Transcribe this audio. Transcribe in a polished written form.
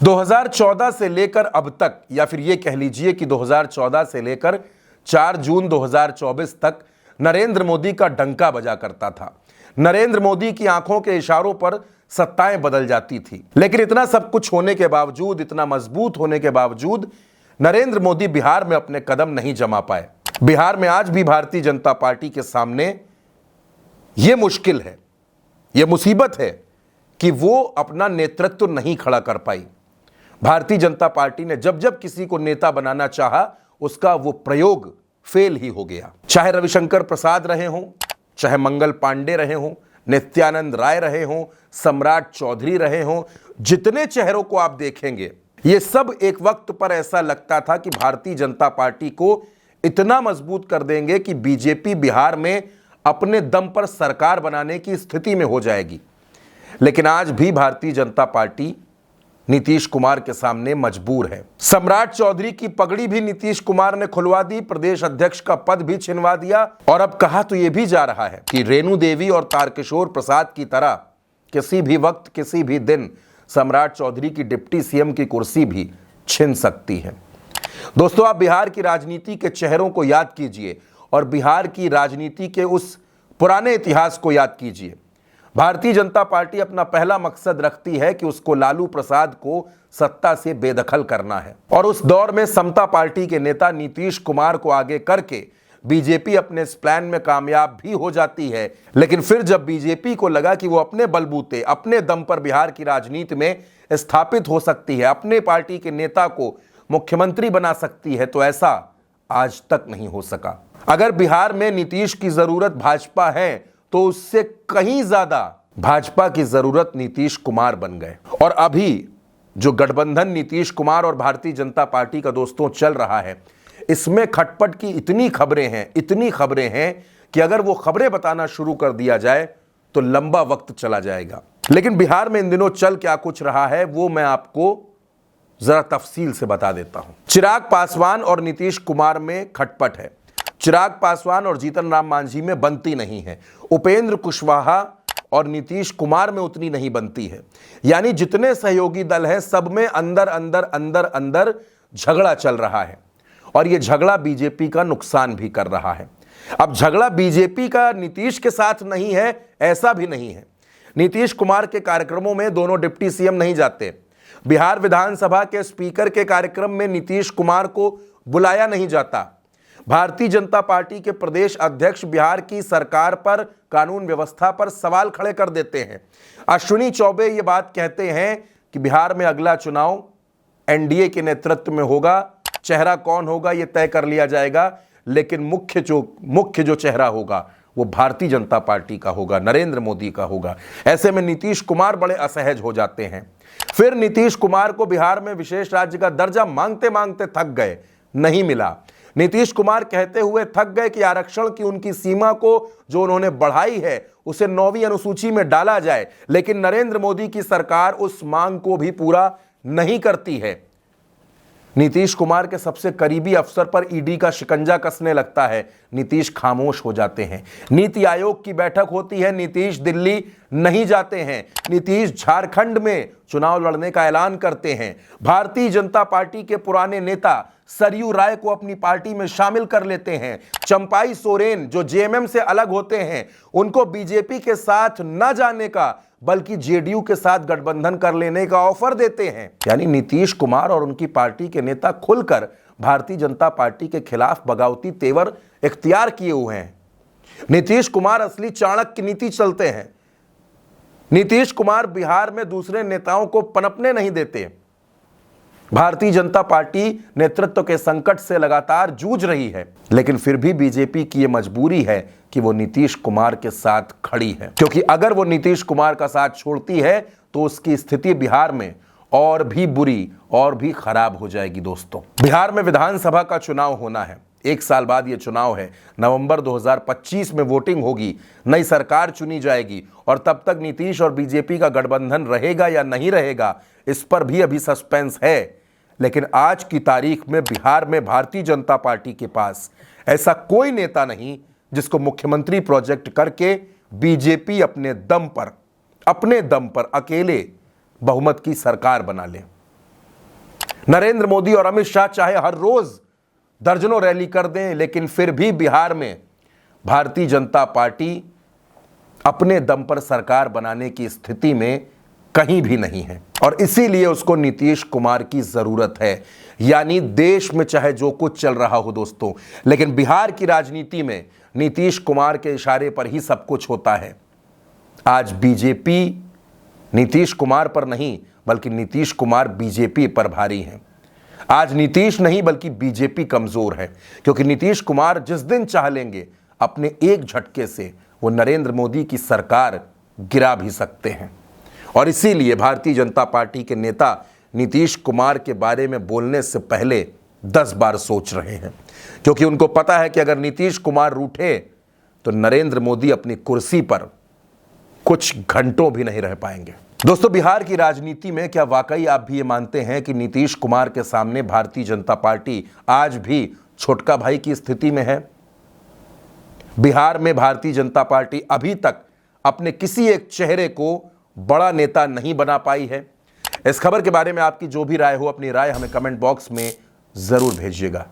2014 से लेकर अब तक, या फिर ये कह लीजिए कि 2014 से लेकर 4 जून 2024 तक नरेंद्र मोदी का डंका बजा करता था। नरेंद्र मोदी की आंखों के इशारों पर सत्ताएं बदल जाती थी। लेकिन इतना सब कुछ होने के बावजूद, इतना मजबूत होने के बावजूद नरेंद्र मोदी बिहार में अपने कदम नहीं जमा पाए। बिहार में आज भी भारतीय जनता पार्टी के सामने यह मुश्किल है, यह मुसीबत है कि वो अपना नेतृत्व नहीं खड़ा कर पाई। भारतीय जनता पार्टी ने जब जब किसी को नेता बनाना चाहा, उसका वो प्रयोग फेल ही हो गया। चाहे रविशंकर प्रसाद रहे हों, चाहे मंगल पांडे रहे हों, नित्यानंद राय रहे हों, सम्राट चौधरी रहे हों, जितने चेहरों को आप देखेंगे, ये सब एक वक्त पर ऐसा लगता था कि भारतीय जनता पार्टी को इतना मजबूत कर देंगे कि बीजेपी बिहार में अपने दम पर सरकार बनाने की स्थिति में हो जाएगी। लेकिन आज भी भारतीय जनता पार्टी नीतीश कुमार के सामने मजबूर है। सम्राट चौधरी की पगड़ी भी नीतीश कुमार ने खुलवा दी, प्रदेश अध्यक्ष का पद भी छिनवा दिया, और अब कहा तो यह भी जा रहा है कि रेणु देवी और तारकिशोर प्रसाद की तरह किसी भी वक्त, किसी भी दिन सम्राट चौधरी की डिप्टी सीएम की कुर्सी भी छिन सकती है। दोस्तों, आप बिहार की राजनीति के चेहरों को याद कीजिए और बिहार की राजनीति के उस पुराने इतिहास को याद कीजिए। भारतीय जनता पार्टी अपना पहला मकसद रखती है कि उसको लालू प्रसाद को सत्ता से बेदखल करना है, और उस दौर में समता पार्टी के नेता नीतीश कुमार को आगे करके बीजेपी अपने इस प्लान में कामयाब भी हो जाती है। लेकिन फिर जब बीजेपी को लगा कि वो अपने बलबूते, अपने दम पर बिहार की राजनीति में स्थापित हो सकती है, अपने पार्टी के नेता को मुख्यमंत्री बना सकती है, तो ऐसा आज तक नहीं हो सका। अगर बिहार में नीतीश की जरूरत भाजपा है, तो उससे कहीं ज्यादा भाजपा की जरूरत नीतीश कुमार बन गए। और अभी जो गठबंधन नीतीश कुमार और भारतीय जनता पार्टी का दोस्तों चल रहा है, इसमें खटपट की इतनी खबरें हैं कि अगर वो खबरें बताना शुरू कर दिया जाए तो लंबा वक्त चला जाएगा। लेकिन बिहार में इन दिनों चल क्या कुछ रहा है, वो मैं आपको जरा तफसील से बता देता हूं। चिराग पासवान और नीतीश कुमार में खटपट है। चिराग पासवान और जीतन राम मांझी में बनती नहीं है। उपेंद्र कुशवाहा और नीतीश कुमार में उतनी नहीं बनती है। यानी जितने सहयोगी दल हैं, सब में अंदर झगड़ा चल रहा है, और यह झगड़ा बीजेपी का नुकसान भी कर रहा है। अब झगड़ा बीजेपी का नीतीश के साथ नहीं है, ऐसा भी नहीं है। नीतीश कुमार के कार्यक्रमों में दोनों डिप्टी सीएम नहीं जाते। बिहार विधानसभा के स्पीकर के कार्यक्रम में नीतीश कुमार को बुलाया नहीं जाता। भारतीय जनता पार्टी के प्रदेश अध्यक्ष बिहार की सरकार पर, कानून व्यवस्था पर सवाल खड़े कर देते हैं। अश्विनी चौबे ये बात कहते हैं कि बिहार में अगला चुनाव एनडीए के नेतृत्व में होगा, चेहरा कौन होगा ये तय कर लिया जाएगा, लेकिन मुख्य जो चेहरा होगा वो भारतीय जनता पार्टी का होगा, नरेंद्र मोदी का होगा। ऐसे में नीतीश कुमार बड़े असहज हो जाते हैं। फिर नीतीश कुमार को बिहार में विशेष राज्य का दर्जा मांगते मांगते थक गए, नहीं मिला। नीतीश कुमार कहते हुए थक गए कि आरक्षण की उनकी सीमा को जो उन्होंने बढ़ाई है उसे 9वीं अनुसूची में डाला जाए, लेकिन नरेंद्र मोदी की सरकार उस मांग को भी पूरा नहीं करती है। नीतीश कुमार के सबसे करीबी अफसर पर ईडी का शिकंजा कसने लगता है, नीतीश खामोश हो जाते हैं। नीति आयोग की बैठक होती है, नीतीश दिल्ली नहीं जाते हैं। नीतीश झारखंड में चुनाव लड़ने का ऐलान करते हैं। भारतीय जनता पार्टी के पुराने नेता सरयू राय को अपनी पार्टी में शामिल कर लेते हैं। चंपाई सोरेन जो जेएमएम से अलग होते हैं, उनको बीजेपी के साथ न जाने का बल्कि जेडीयू के साथ गठबंधन कर लेने का ऑफर देते हैं। यानी नीतीश कुमार और उनकी पार्टी के नेता खुलकर भारतीय जनता पार्टी के खिलाफ बगावती तेवर इख्तियार किए हुए हैं। नीतीश कुमार असली चाणक्य नीति चलते हैं। नीतीश कुमार बिहार में दूसरे नेताओं को पनपने नहीं देते। भारतीय जनता पार्टी नेतृत्व के संकट से लगातार जूझ रही है, लेकिन फिर भी बीजेपी की यह मजबूरी है कि वो नीतीश कुमार के साथ खड़ी है, क्योंकि अगर वो नीतीश कुमार का साथ छोड़ती है तो उसकी स्थिति बिहार में और भी बुरी और भी खराब हो जाएगी। दोस्तों, बिहार में विधानसभा का चुनाव होना है, 1 साल बाद ये चुनाव है। नवंबर 2025 में वोटिंग होगी, नई सरकार चुनी जाएगी, और तब तक नीतीश और बीजेपी का गठबंधन रहेगा या नहीं रहेगा, इस पर भी अभी सस्पेंस है। लेकिन आज की तारीख में बिहार में भारतीय जनता पार्टी के पास ऐसा कोई नेता नहीं जिसको मुख्यमंत्री प्रोजेक्ट करके बीजेपी अपने दम पर अकेले बहुमत की सरकार बना ले। नरेंद्र मोदी और अमित शाह चाहे हर रोज दर्जनों रैली कर दें, लेकिन फिर भी बिहार में भारतीय जनता पार्टी अपने दम पर सरकार बनाने की स्थिति में कहीं भी नहीं है और इसीलिए उसको नीतीश कुमार की जरूरत है। यानी देश में चाहे जो कुछ चल रहा हो दोस्तों, लेकिन बिहार की राजनीति में नीतीश कुमार के इशारे पर ही सब कुछ होता है। आज बीजेपी नीतीश कुमार पर नहीं बल्कि नीतीश कुमार बीजेपी पर भारी हैं। आज नीतीश नहीं बल्कि बीजेपी कमजोर है, क्योंकि नीतीश कुमार जिस दिन चाह लेंगे अपने एक झटके से वो नरेंद्र मोदी की सरकार गिरा भी सकते हैं। और इसीलिए भारतीय जनता पार्टी के नेता नीतीश कुमार के बारे में बोलने से पहले 10 बार सोच रहे हैं, क्योंकि उनको पता है कि अगर नीतीश कुमार रूठे तो नरेंद्र मोदी अपनी कुर्सी पर कुछ घंटों भी नहीं रह पाएंगे। दोस्तों, बिहार की राजनीति में क्या वाकई आप भी ये मानते हैं कि नीतीश कुमार के सामने भारतीय जनता पार्टी आज भी छोटका भाई की स्थिति में है? बिहार में भारतीय जनता पार्टी अभी तक अपने किसी एक चेहरे को बड़ा नेता नहीं बना पाई है। इस खबर के बारे में आपकी जो भी राय हो, अपनी राय हमें कमेंट बॉक्स में जरूर भेजिएगा।